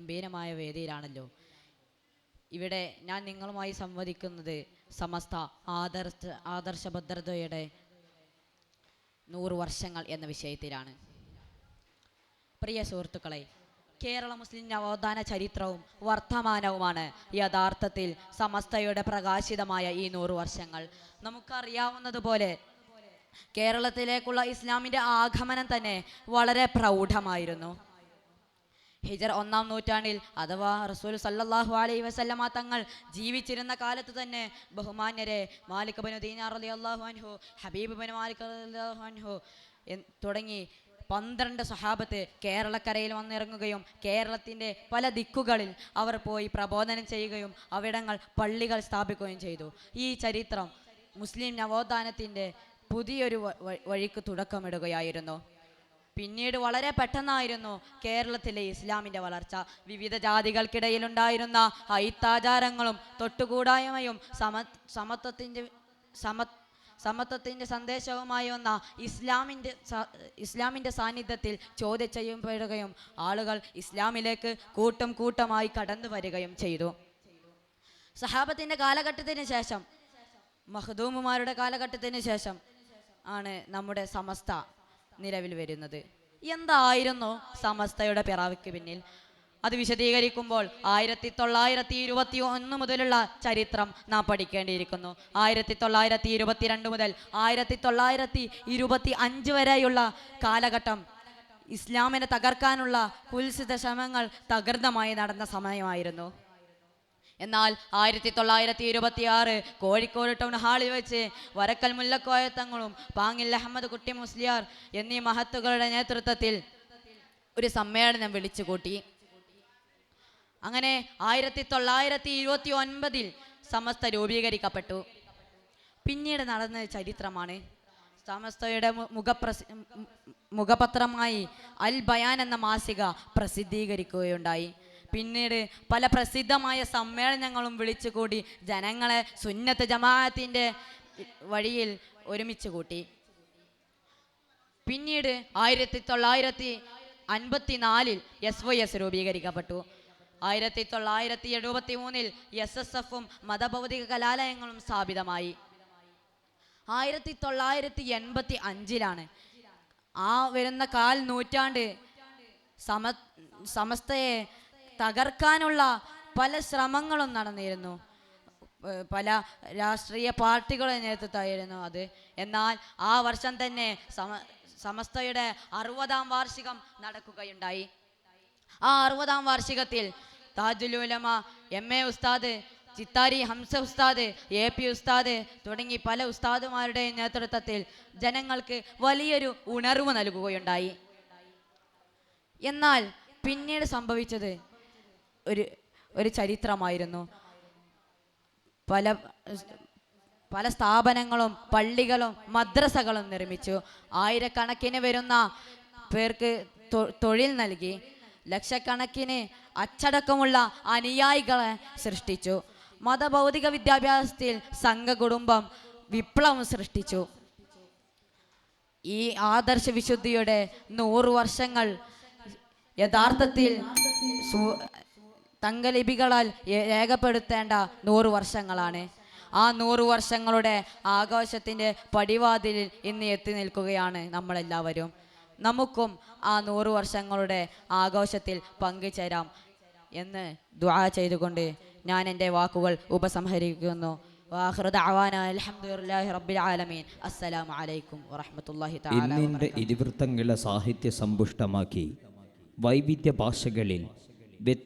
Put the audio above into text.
ഗംഭീരമായ വേദിയിലാണല്ലോ. ഇവിടെ ഞാൻ നിങ്ങളുമായി സംവദിക്കുന്നത് സമസ്ത ആദർശഭദ്രതയുടെ 100 വർഷങ്ങൾ എന്ന വിഷയത്തിലാണ്. പ്രിയ സുഹൃത്തുക്കളെ, കേരള മുസ്ലിം നവോത്ഥാന ചരിത്രവും വർത്തമാനവുമാണ് യഥാർത്ഥത്തിൽ സമസ്തയുടെ പ്രകാശിതമായ ഈ 100 വർഷങ്ങൾ. നമുക്കറിയാവുന്നതുപോലെ കേരളത്തിലേക്കുള്ള ഇസ്ലാമിൻ്റെ ആഗമനം തന്നെ വളരെ പ്രൗഢമായിരുന്നു. ഹിജർ 1-ാം നൂറ്റാണ്ടിൽ അഥവാ റസൂൽ സല്ലല്ലാഹു അലൈഹി വസല്ലമ തങ്ങൾ ജീവിച്ചിരുന്ന കാലത്ത് തന്നെ ബഹുമാന്യരെ മാലിക് ബിൻ ദീനാർ റളിയല്ലാഹു അൻഹു, ഹബീബ് ബിൻ മാലിക് റളിയല്ലാഹു അൻഹു തുടങ്ങി 12 സഹാബത്ത് കേരളക്കരയിൽ വന്നിറങ്ങുകയും കേരളത്തിൻ്റെ പല ദിക്കുകളിൽ അവർ പോയി പ്രബോധനം ചെയ്യുകയും അവിടങ്ങൾ പള്ളികൾ സ്ഥാപിക്കുകയും ചെയ്തു. ഈ ചരിത്രം മുസ്ലിം നവോത്ഥാനത്തിൻ്റെ പുതിയൊരു വഴിക്ക് തുടക്കമിടുകയായിരുന്നു. പിന്നീട് വളരെ പെട്ടെന്നായിരുന്നു കേരളത്തിലെ ഇസ്ലാമിൻ്റെ വളർച്ച. വിവിധ ജാതികൾക്കിടയിലുണ്ടായിരുന്ന ഐത്താചാരങ്ങളും തൊട്ടുകൂടായ്മയും സമത്വത്തിൻ്റെ സന്ദേശവുമായി വന്ന ഇസ്ലാമിൻ്റെ സാന്നിധ്യത്തിൽ ചോദ്യം ചെയ്യപ്പെടുകയും ആളുകൾ ഇസ്ലാമിലേക്ക് കൂട്ടമായി കടന്നു വരികയും ചെയ്തു. സഹാബത്തിൻ്റെ കാലഘട്ടത്തിന് ശേഷം, മഖ്ദൂമുമാരുടെ കാലഘട്ടത്തിന് ശേഷം ആണ് നമ്മുടെ സമസ്ത നിലവിൽ വരുന്നത്. എന്തായിരുന്നു സമസ്തയുടെ പിറവിക്ക് പിന്നിൽ? അത് വിശദീകരിക്കുമ്പോൾ 1921 മുതലുള്ള ചരിത്രം നാം പഠിക്കേണ്ടിയിരിക്കുന്നു. 1922 മുതൽ 1925 വരെയുള്ള കാലഘട്ടം ഇസ്ലാമിനെ തകർക്കാനുള്ള കുൽസിത ശ്രമങ്ങൾ തകൃതമായി നടന്ന സമയമായിരുന്നു. എന്നാൽ 1926 കോഴിക്കോട് ടൗൺ ഹാളിൽ വെച്ച് വരക്കൽ മുല്ലക്കോയ തങ്ങളും പാങ്ങിൽ അഹമ്മദ് കുട്ടി മുസ്ലിയാർ എന്നീ മഹത്തുക്കളുടെ നേതൃത്വത്തിൽ ഒരു സമ്മേളനം വിളിച്ചുകൂട്ടി. അങ്ങനെ 1929 സമസ്ത രൂപീകരിക്കപ്പെട്ടു. പിന്നീട് നടന്ന ചരിത്രമാണ് സമസ്തയുടെ മുഖപത്രമായി അൽ ബയാൻ എന്ന മാസിക പ്രസിദ്ധീകരിക്കുകയുണ്ടായി. പിന്നീട് പല പ്രസിദ്ധമായ സമ്മേളനങ്ങളും വിളിച്ചുകൂടി ജനങ്ങളെ സുന്നത്ത് ജമാഅത്തിൻ്റെ വഴിയിൽ ഒരുമിച്ച് കൂട്ടി. പിന്നീട് 1954 SYS രൂപീകരിക്കപ്പെട്ടു. 1973 SSF-ഉം മതഭൗതിക കലാലയങ്ങളും സ്ഥാപിതമായി. 1985 ആ വരുന്ന നൂറ്റാണ്ട് സമസ്തയെ തകർക്കാനുള്ള പല ശ്രമങ്ങളും നടന്നിരുന്നു. പല രാഷ്ട്രീയ പാർട്ടികളുടെ നേതൃത്വമായിരുന്നു അത്. എന്നാൽ ആ വർഷം തന്നെ സമസ്തയുടെ 60-ാം വാർഷികം നടക്കുകയുണ്ടായി. ആ 60-ാം വാർഷികത്തിൽ താജുൽ ഉലമ MA ഉസ്താദ്, ചിത്താരി ഹംസ ഉസ്താദ്, AP ഉസ്താദ് തുടങ്ങി പല ഉസ്താദുമാരുടെ നേതൃത്വത്തിൽ ജനങ്ങൾക്ക് വലിയൊരു ഉണർവ് നൽകുകയുണ്ടായി. എന്നാൽ പിന്നീട് സംഭവിച്ചത് ഒരു ചരിത്രമായിരുന്നു. പല സ്ഥാപനങ്ങളും പള്ളികളും മദ്രസകളും നിർമ്മിച്ചു. ആയിരക്കണക്കിന് വരുന്ന പേർക്ക് തൊഴിൽ നൽകി. ലക്ഷക്കണക്കിന് അച്ചടക്കമുള്ള അനുയായികളെ സൃഷ്ടിച്ചു. മതഭൗതിക വിദ്യാഭ്യാസത്തിൽ സംഘകുടുംബം വിപ്ലവം സൃഷ്ടിച്ചു. ഈ ആദർശ വിശുദ്ധിയുടെ 100 വർഷങ്ങൾ യഥാർത്ഥത്തിൽ തങ്കലിപികളാൽ രേഖപ്പെടുത്തേണ്ട 100 വർഷങ്ങളാണ്. ആ 100 വർഷങ്ങളുടെ ആഘോഷത്തിൻ്റെ പടിവാതിലിൽ ഇന്ന് എത്തി നിൽക്കുകയാണ് നമ്മളെല്ലാവരും. നമുക്കും ആ 100 വർഷങ്ങളുടെ ആഘോഷത്തിൽ പങ്കുചേരാം എന്ന് ദുആ ചെയ്തുകൊണ്ട് ഞാൻ എൻ്റെ വാക്കുകൾ ഉപസംഹരിക്കുന്നു. വാഖിറു ദഅവാന അൽഹംദുലില്ലാഹി റബ്ബിൽ ആലമീൻ. അസ്സലാമു അലൈക്കും വറഹ്മത്തുള്ളാഹി തആല. ഇന്നിൻ്റെ ഇതിവൃത്തങ്ങളെ സാഹിത്യ സമ്പുഷ്ടമാക്കി വൈവിധ്യ ഭാഷകളിൽ